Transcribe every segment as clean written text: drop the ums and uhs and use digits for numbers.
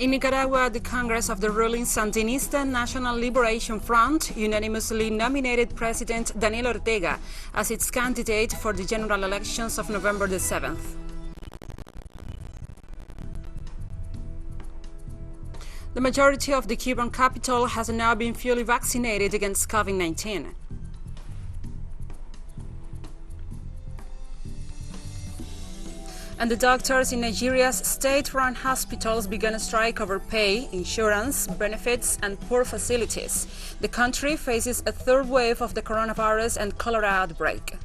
In Nicaragua, the Congress of the ruling Sandinista National Liberation Front unanimously nominated President Daniel Ortega as its candidate for the general elections of November the 7th. The majority of the Cuban capital has now been fully vaccinated against COVID-19. And the doctors in Nigeria's state-run hospitals began a strike over pay, insurance, benefits, and poor facilities. The country faces a third wave of the coronavirus and cholera outbreak.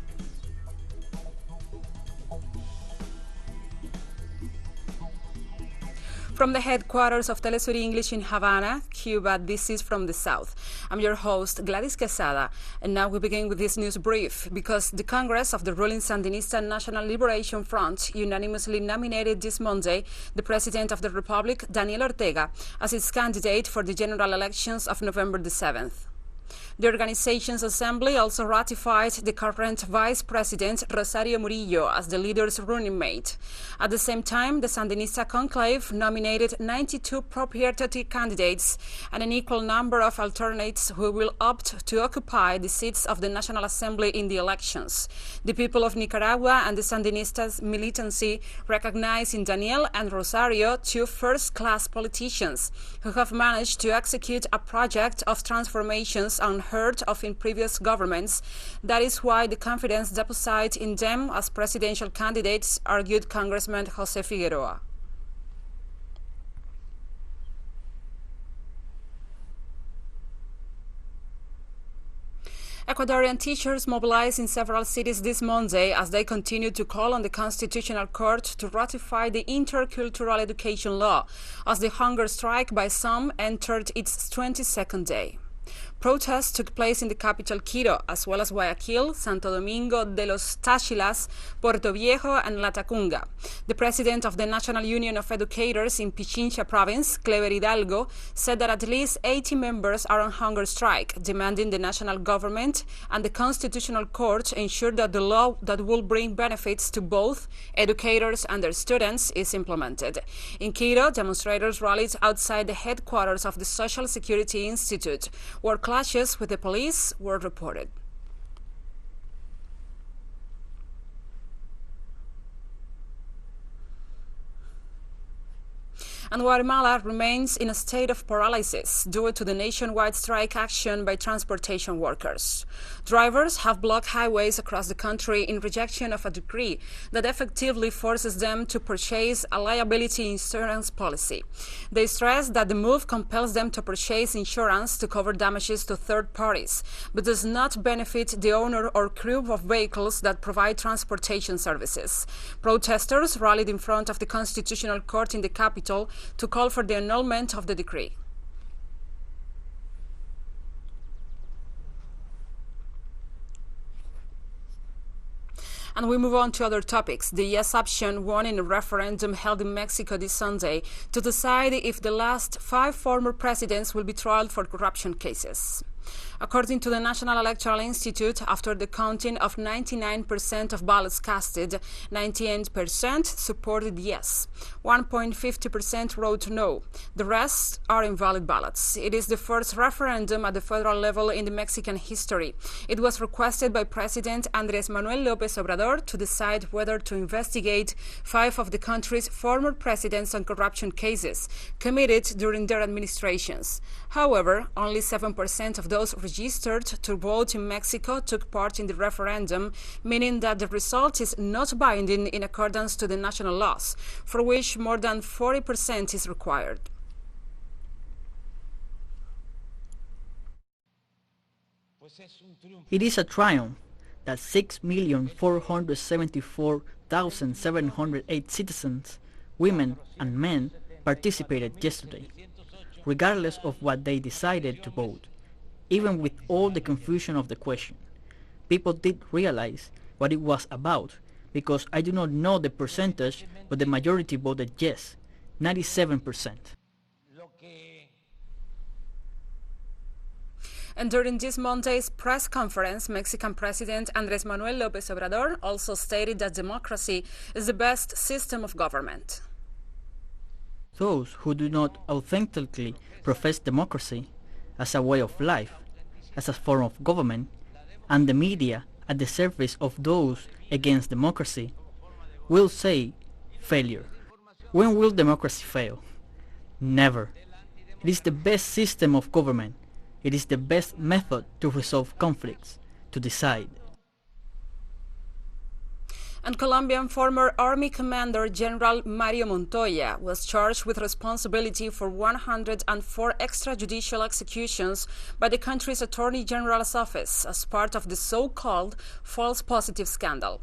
From the headquarters of teleSUR English in Havana, Cuba, this is From the South. I'm your host, Gladys Quesada, and now we begin with this news brief because the Congress of the ruling Sandinista National Liberation Front unanimously nominated this Monday the President of the Republic, Daniel Ortega, as its candidate for the general elections of November the 7th. The organization's assembly also ratified the current Vice President, Rosario Murillo, as the leader's running mate. At the same time, the Sandinista conclave nominated 92 proprietary candidates and an equal number of alternates who will opt to occupy the seats of the National Assembly in the elections. The people of Nicaragua and the Sandinistas militancy recognize in Daniel and Rosario two first-class politicians who have managed to execute a project of transformations unheard of in previous governments. That is why the confidence deposited in them as presidential candidates, argued Congressman Jose Figueroa. Ecuadorian teachers mobilized in several cities this Monday as they continue to call on the Constitutional Court to ratify the intercultural education law, as the hunger strike by some entered its 22nd day. Protests took place in the capital Quito, as well as Guayaquil, Santo Domingo de los Táchilas, Puerto Viejo, and Latacunga. The president of the National Union of Educators in Pichincha province, Clever Hidalgo, said that at least 80 members are on hunger strike, demanding the national government and the Constitutional Court ensure that the law that will bring benefits to both educators and their students is implemented. In Quito, demonstrators rallied outside the headquarters of the Social Security Institute, where clashes with the police were reported. And Guatemala remains in a state of paralysis due to the nationwide strike action by transportation workers. Drivers have blocked highways across the country in rejection of a decree that effectively forces them to purchase a liability insurance policy. They stress that the move compels them to purchase insurance to cover damages to third parties, but does not benefit the owner or crew of vehicles that provide transportation services. Protesters rallied in front of the Constitutional Court in the capital to call for the annulment of the decree. And we move on to other topics. The yes option won in a referendum held in Mexico this Sunday to decide if the last 5 former presidents will be tried for corruption cases. According to the National Electoral Institute, after the counting of 99% of ballots casted, 98% supported yes, 1.50% wrote no. The rest are invalid ballots. It is the first referendum at the federal level in the Mexican history. It was requested by President Andrés Manuel López Obrador to decide whether to investigate 5 of the country's former presidents on corruption cases committed during their administrations. However, only 7% of those registered to vote in Mexico took part in the referendum, meaning that the result is not binding in accordance to the national laws, for which more than 40% is required. It is a triumph that 6,474,708 citizens, women and men, participated yesterday, regardless of what they decided to vote. Even with all the confusion of the question, people did realize what it was about, because I do not know the percentage, but the majority voted yes, 97%. And during this Monday's press conference, Mexican President Andrés Manuel López Obrador also stated that democracy is the best system of government. Those who do not authentically profess democracy as a way of life, as a form of government, and the media at the service of those against democracy, will say failure. When will democracy fail? Never. It is the best system of government. It is the best method to resolve conflicts, to decide. And Colombian former Army Commander General Mario Montoya was charged with responsibility for 104 extrajudicial executions by the country's Attorney General's office as part of the so-called false positive scandal.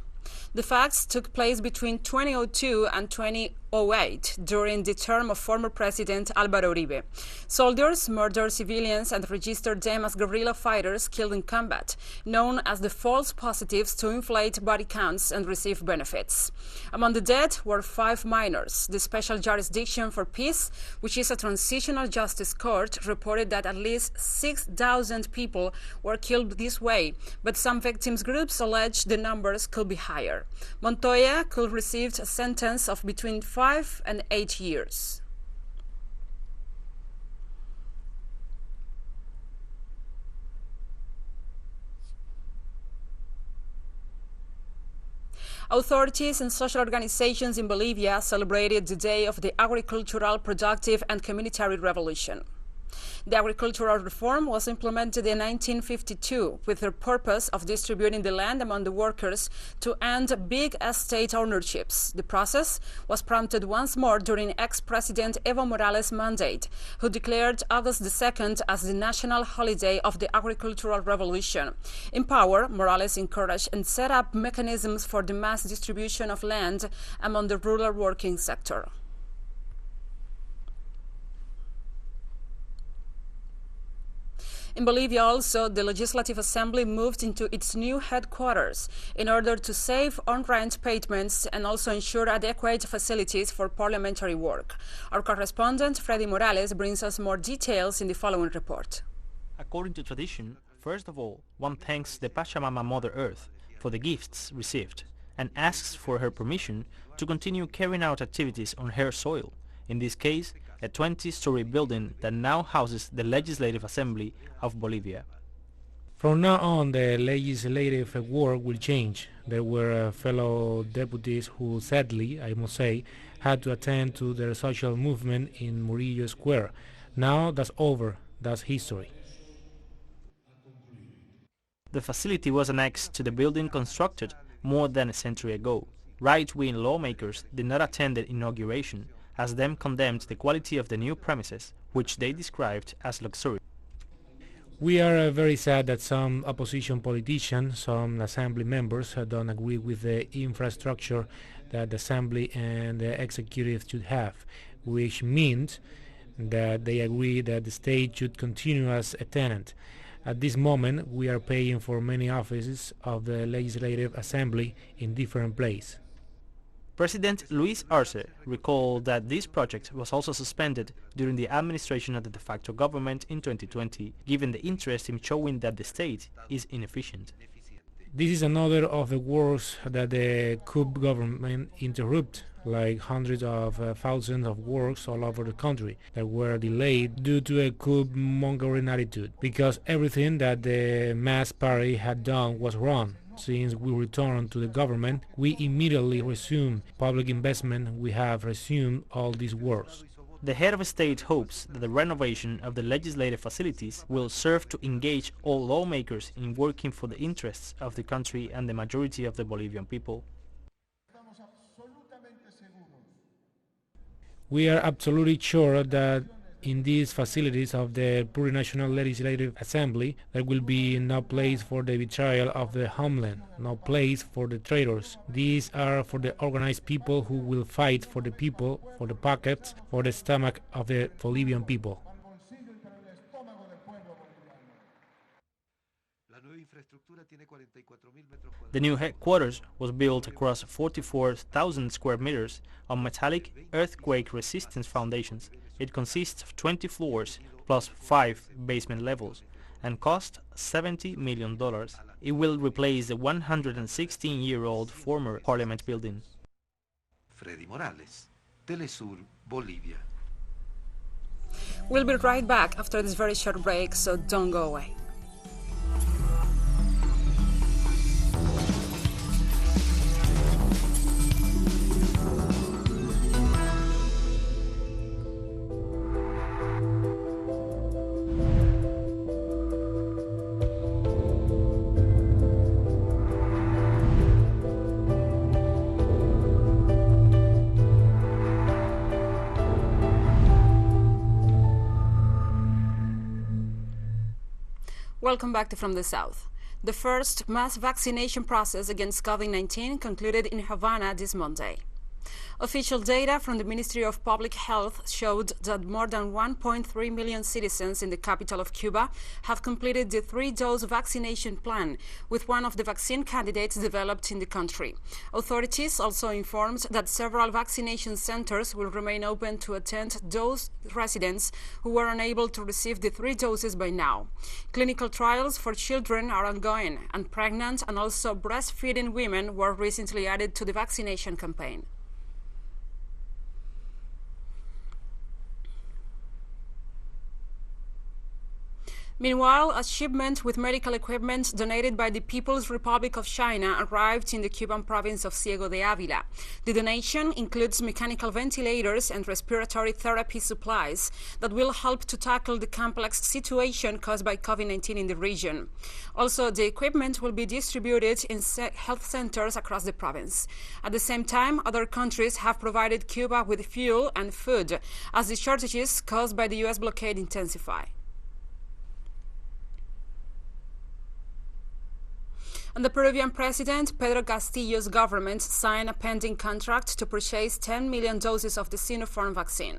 The facts took place between 2002 and 2008 during the term of former President Álvaro Uribe. Soldiers murdered civilians and registered them as guerrilla fighters killed in combat, known as the false positives, to inflate body counts and receive benefits. Among the dead were 5 minors. The Special Jurisdiction for Peace, which is a transitional justice court, reported that at least 6,000 people were killed this way, but some victims groups allege the numbers could be higher. Montoya could receive a sentence of between 5 and 8 years. Authorities and social organizations in Bolivia celebrated the Day of the Agricultural, Productive and Communitary Revolution. The agricultural reform was implemented in 1952 with the purpose of distributing the land among the workers to end big estate ownerships. The process was prompted once more during ex-President Evo Morales' mandate, who declared August 2nd as the national holiday of the agricultural revolution. In power, Morales encouraged and set up mechanisms for the mass distribution of land among the rural working sector. In Bolivia also, the Legislative Assembly moved into its new headquarters in order to save on-rent payments and also ensure adequate facilities for parliamentary work. Our correspondent, Freddy Morales, brings us more details in the following report. According to tradition, first of all, one thanks the Pachamama Mother Earth for the gifts received and asks for her permission to continue carrying out activities on her soil, in this case, a 20-story building that now houses the Legislative Assembly of Bolivia. From now on, the legislative work will change. There were fellow deputies who, sadly, I must say, had to attend to their social movement in Murillo Square. Now that's over. That's history. The facility was annexed to the building constructed more than a century ago. Right-wing lawmakers did not attend the inauguration, as them condemned the quality of the new premises, which they described as luxurious. We are very sad that some opposition politicians, some assembly members don't agree with the infrastructure that the assembly and the executive should have, which means that they agree that the state should continue as a tenant. At this moment, we are paying for many offices of the Legislative Assembly in different places. President Luis Arce recalled that this project was also suspended during the administration of the de facto government in 2020, given the interest in showing that the state is inefficient. This is another of the works that the coup government interrupted, like hundreds of thousands of works all over the country that were delayed due to a coup-mongering attitude, because everything that the mass party had done was wrong. Since we returned to the government, we immediately resumed public investment. We have resumed all these works. The head of state hopes that the renovation of the legislative facilities will serve to engage all lawmakers in working for the interests of the country and the majority of the Bolivian people. We are absolutely sure that in these facilities of the Plurinational Legislative Assembly, there will be no place for the betrayal of the homeland, no place for the traitors. These are for the organized people who will fight for the people, for the pockets, for the stomach of the Bolivian people. The new headquarters was built across 44,000 square meters on metallic, earthquake-resistant foundations. It consists of 20 floors plus 5 basement levels and cost $70 million. It will replace the 116-year-old former Parliament building. Freddy Morales, teleSUR, Bolivia. We'll be right back after this very short break, so don't go away. Welcome back to From the South. The first mass vaccination process against COVID-19 concluded in Havana this Monday. Official data from the Ministry of Public Health showed that more than 1.3 million citizens in the capital of Cuba have completed the 3-dose vaccination plan, with one of the vaccine candidates developed in the country. Authorities also informed that several vaccination centers will remain open to attend those residents who were unable to receive the 3 doses by now. Clinical trials for children are ongoing, and pregnant and also breastfeeding women were recently added to the vaccination campaign. Meanwhile, a shipment with medical equipment donated by the People's Republic of China arrived in the Cuban province of Ciego de Ávila. The donation includes mechanical ventilators and respiratory therapy supplies that will help to tackle the complex situation caused by COVID-19 in the region. Also, the equipment will be distributed in health centers across the province. At the same time, other countries have provided Cuba with fuel and food as the shortages caused by the U.S. blockade intensify. And the Peruvian president, Pedro Castillo's government signed a pending contract to purchase 10 million doses of the Sinopharm vaccine.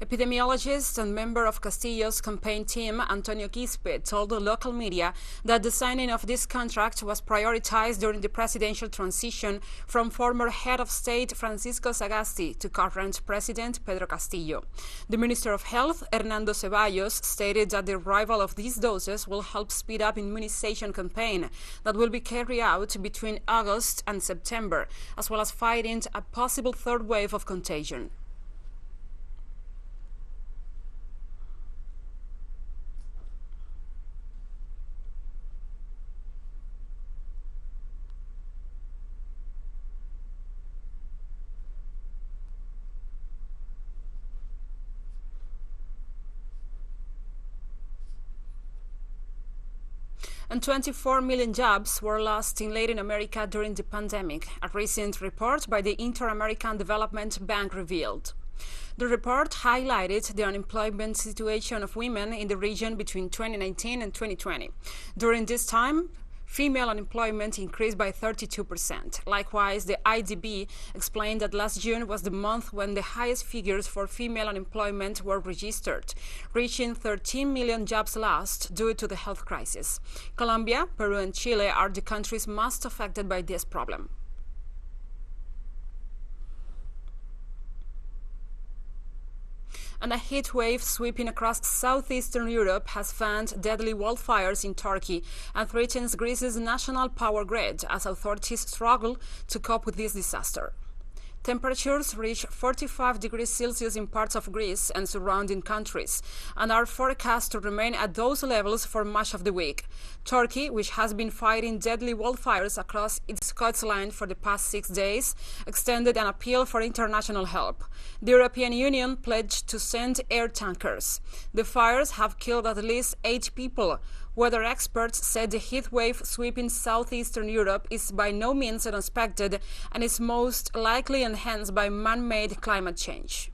Epidemiologist and member of Castillo's campaign team, Antonio Quispe, told the local media that the signing of this contract was prioritized during the presidential transition from former head of state Francisco Sagasti to current president Pedro Castillo. The Minister of Health, Hernando Ceballos, stated that the arrival of these doses will help speed up immunization campaign that will be carried out between August and September, as well as fighting a possible third wave of contagion. And 24 million jobs were lost in Latin America during the pandemic, a recent report by the Inter-American Development Bank revealed. The report highlighted the unemployment situation of women in the region between 2019 and 2020. During this time, female unemployment increased by 32%. Likewise, the IDB explained that last June was the month when the highest figures for female unemployment were registered, reaching 13 million jobs lost due to the health crisis. Colombia, Peru, and Chile are the countries most affected by this problem. And a heat wave sweeping across southeastern Europe has fanned deadly wildfires in Turkey and threatens Greece's national power grid as authorities struggle to cope with this disaster. Temperatures reach 45 degrees Celsius in parts of Greece and surrounding countries and are forecast to remain at those levels for much of the week. Turkey, which has been fighting deadly wildfires across its coastline for the past 6 days, extended an appeal for international help. The European Union pledged to send air tankers. The fires have killed at least 8 people. Weather experts said the heat wave sweeping southeastern Europe is by no means unexpected and is most likely enhanced by man-made climate change.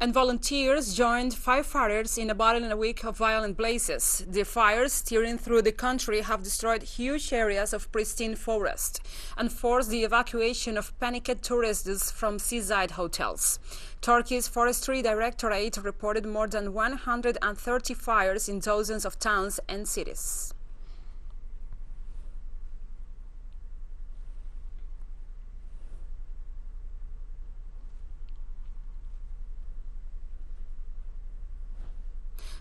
And volunteers joined firefighters in about a week of violent blazes. The fires tearing through the country have destroyed huge areas of pristine forest and forced the evacuation of panicked tourists from seaside hotels. Turkey's Forestry Directorate reported more than 130 fires in dozens of towns and cities.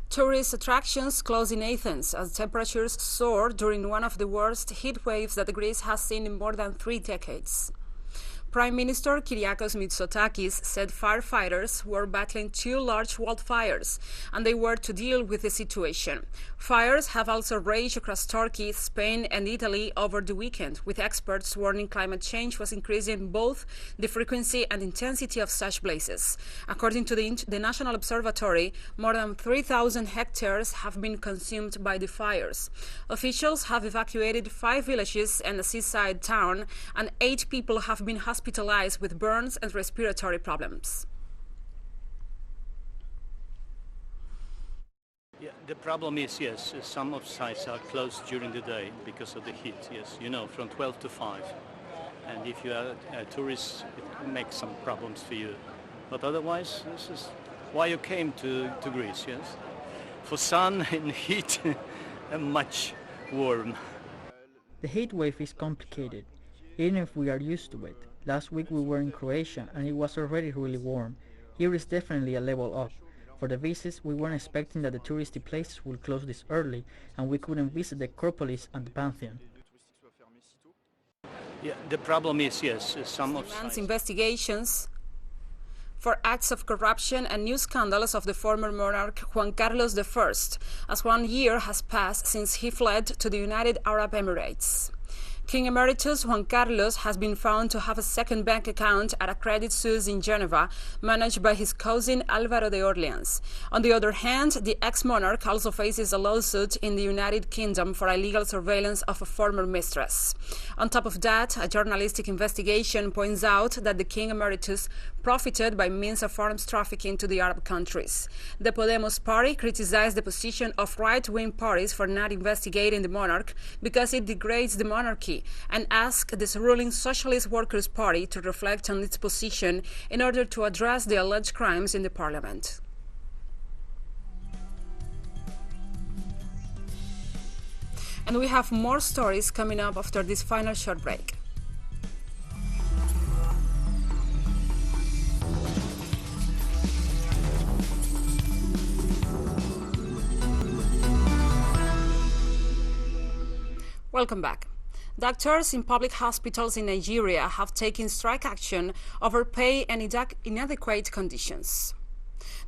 Tourist attractions closed in Athens as temperatures soared during one of the worst heat waves that Greece has seen in more than 3 decades. Prime Minister Kyriakos Mitsotakis said firefighters were battling 2 large wildfires and they were to deal with the situation. Fires have also raged across Turkey, Spain and Italy over the weekend, with experts warning climate change was increasing both the frequency and intensity of such blazes. According to the National Observatory, more than 3,000 hectares have been consumed by the fires. Officials have evacuated 5 villages and a seaside town, and 8 people have been hospitalized with burns and respiratory problems. Yeah, the problem is, yes, some of sites are closed during the day because of the heat, yes, you know, from 12 to 5. And if you are a tourist, it makes some problems for you. But otherwise, this is why you came to Greece, yes? For sun and heat and much warm. The heat wave is complicated, even if we are used to it. Last week we were in Croatia and it was already really warm. Here is definitely a level up. For the visits, we weren't expecting that the touristy places would close this early and we couldn't visit the Acropolis and the Pantheon. Yeah, the problem is, yes, some of Demands sites... investigations for acts of corruption and new scandals of the former monarch Juan Carlos I, as 1 year has passed since he fled to the United Arab Emirates. King Emeritus Juan Carlos has been found to have a second bank account at a Credit Suisse in Geneva, managed by his cousin Álvaro de Orleans. On the other hand, the ex-monarch also faces a lawsuit in the United Kingdom for illegal surveillance of a former mistress. On top of that, a journalistic investigation points out that the King Emeritus profited by means of arms trafficking to the Arab countries. The Podemos party criticized the position of right-wing parties for not investigating the monarch because it degrades the monarchy, and asked the ruling Socialist Workers' Party to reflect on its position in order to address the alleged crimes in the parliament. And we have more stories coming up after this final short break. Welcome back. Doctors in public hospitals in Nigeria have taken strike action over pay and inadequate conditions.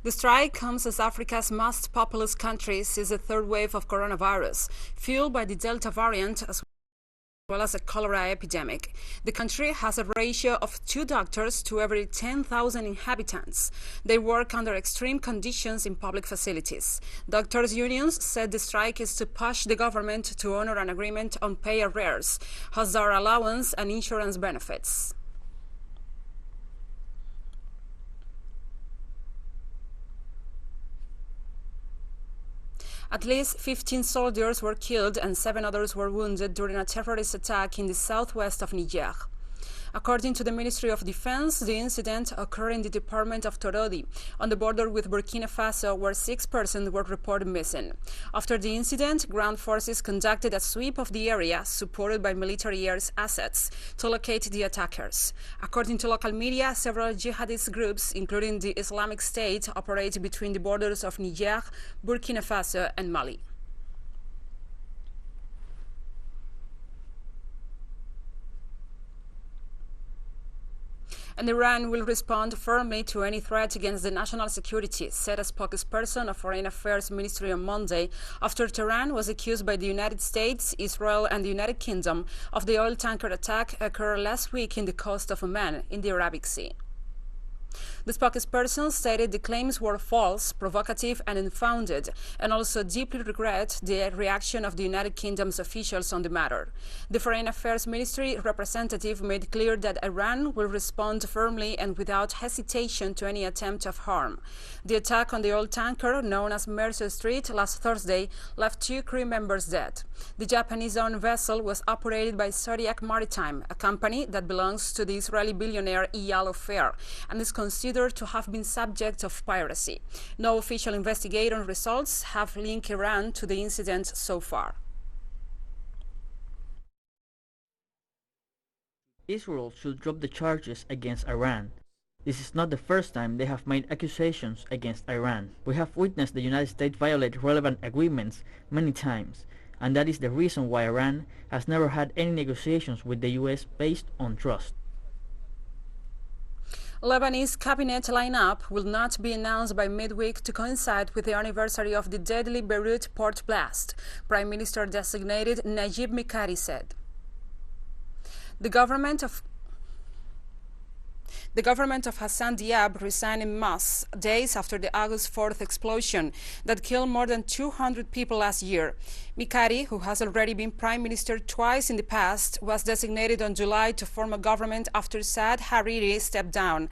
The strike comes as Africa's most populous country sees a third wave of coronavirus, fueled by the Delta variant as well as a cholera epidemic. The country has a ratio of 2 doctors to every 10,000 inhabitants. They work under extreme conditions in public facilities. Doctors' unions said the strike is to push the government to honor an agreement on pay arrears, hazard allowance, and insurance benefits. At least 15 soldiers were killed and 7 others were wounded during a terrorist attack in the southwest of Niger. According to the Ministry of Defense, the incident occurred in the department of Torodi, on the border with Burkina Faso, where 6 persons were reported missing. After the incident, ground forces conducted a sweep of the area, supported by military air assets, to locate the attackers. According to local media, several jihadist groups, including the Islamic State, operate between the borders of Niger, Burkina Faso, and Mali. And Iran will respond firmly to any threat against the national security, said a spokesperson of Foreign Affairs Ministry on Monday, after Tehran was accused by the United States, Israel, and the United Kingdom of the oil tanker attack occurred last week in the coast of Oman, in the Arabic Sea. The spokesperson stated the claims were false, provocative, and unfounded, and also deeply regret the reaction of the United Kingdom's officials on the matter. The Foreign Affairs Ministry representative made clear that Iran will respond firmly and without hesitation to any attempt of harm. The attack on the oil tanker, known as Mercer Street, last Thursday left 2 crew members dead. The Japanese-owned vessel was operated by Zodiac Maritime, a company that belongs to the Israeli billionaire Eyal Ofer, and is considered to have been subject of piracy. No official investigation results have linked Iran to the incident so far. Israel should drop the charges against Iran. This is not the first time they have made accusations against Iran. We have witnessed the United States violate relevant agreements many times, and that is the reason why Iran has never had any negotiations with the US based on trust. Lebanese cabinet lineup will not be announced by midweek to coincide with the anniversary of the deadly Beirut port blast, Prime Minister designated Najib Mikati said. The government of Hassan Diab resigned en masse days after the August 4th explosion that killed more than 200 people last year. Mikati, who has already been prime minister twice in the past, was designated on July to form a government after Saad Hariri stepped down.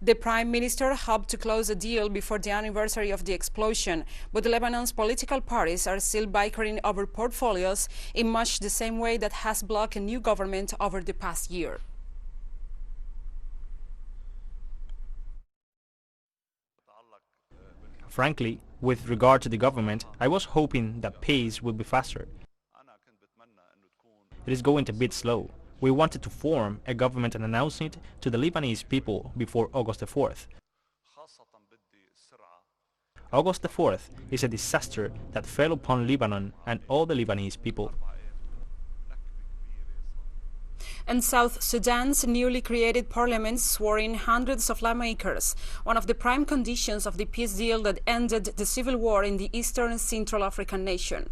The prime minister hoped to close a deal before the anniversary of the explosion, but Lebanon's political parties are still bickering over portfolios in much the same way that has blocked a new government over the past year. Frankly, with regard to the government, I was hoping that pace would be faster. It is going a bit slow. We wanted to form a government and announce it to the Lebanese people before August the 4th. August the 4th is a disaster that fell upon Lebanon and all the Lebanese people. And South Sudan's newly created parliament swore in hundreds of lawmakers, one of the prime conditions of the peace deal that ended the civil war in the eastern Central African nation.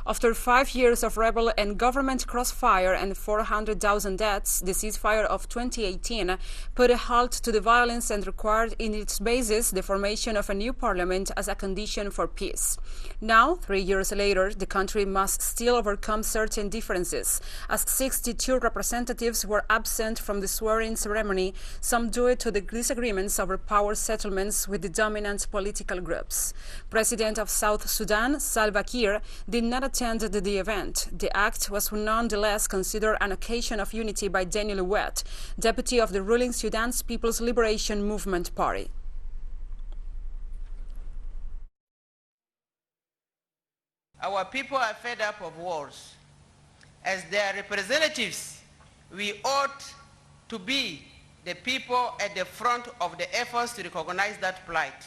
After 5 years of rebel and government crossfire and 400,000 deaths, the ceasefire of 2018 put a halt to the violence and required in its basis the formation of a new parliament as a condition for peace. Now, 3 years later, the country must still overcome certain differences, as 62 representatives were absent from the swearing ceremony, some due to the disagreements over power settlements with the dominant political groups. President of South Sudan, Salva Kiir, did not attended the event. The act was nonetheless considered an occasion of unity by Daniel Ortega, deputy of the ruling Sudan's People's Liberation Movement Party. Our people are fed up of wars. As their representatives, we ought to be the people at the front of the efforts to recognize that plight.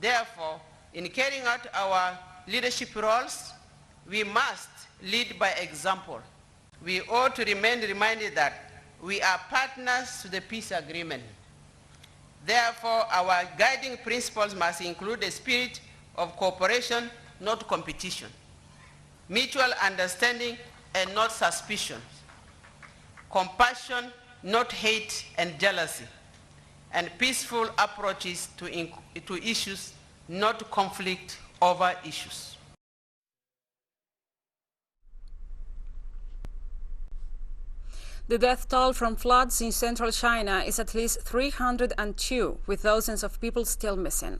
Therefore, in carrying out our leadership roles, we must lead by example. We ought to remain reminded that we are partners to the peace agreement. Therefore, our guiding principles must include a spirit of cooperation, not competition, mutual understanding and not suspicion, compassion, not hate and jealousy, and peaceful approaches to issues, not conflict over issues. The death toll from floods in central China is at least 302, with thousands of people still missing.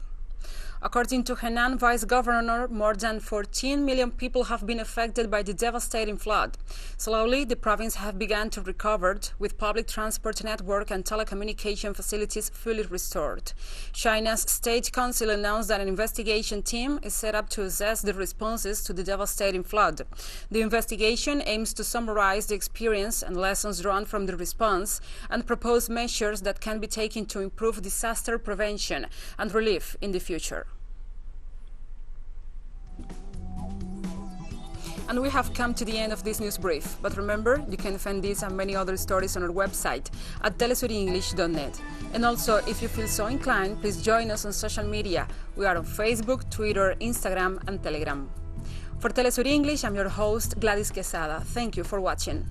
According to Henan Vice Governor, more than 14 million people have been affected by the devastating flood. Slowly, the province has begun to recover, with public transport network and telecommunication facilities fully restored. China's State Council announced that an investigation team is set up to assess the responses to the devastating flood. The investigation aims to summarize the experience and lessons drawn from the response and propose measures that can be taken to improve disaster prevention and relief in the future. And we have come to the end of this news brief. But remember, you can find these and many other stories on our website at telesurenglish.net. And also, if you feel so inclined, please join us on social media. We are on Facebook, Twitter, Instagram, and Telegram. For Telesur English, I'm your host, Gladys Quesada. Thank you for watching.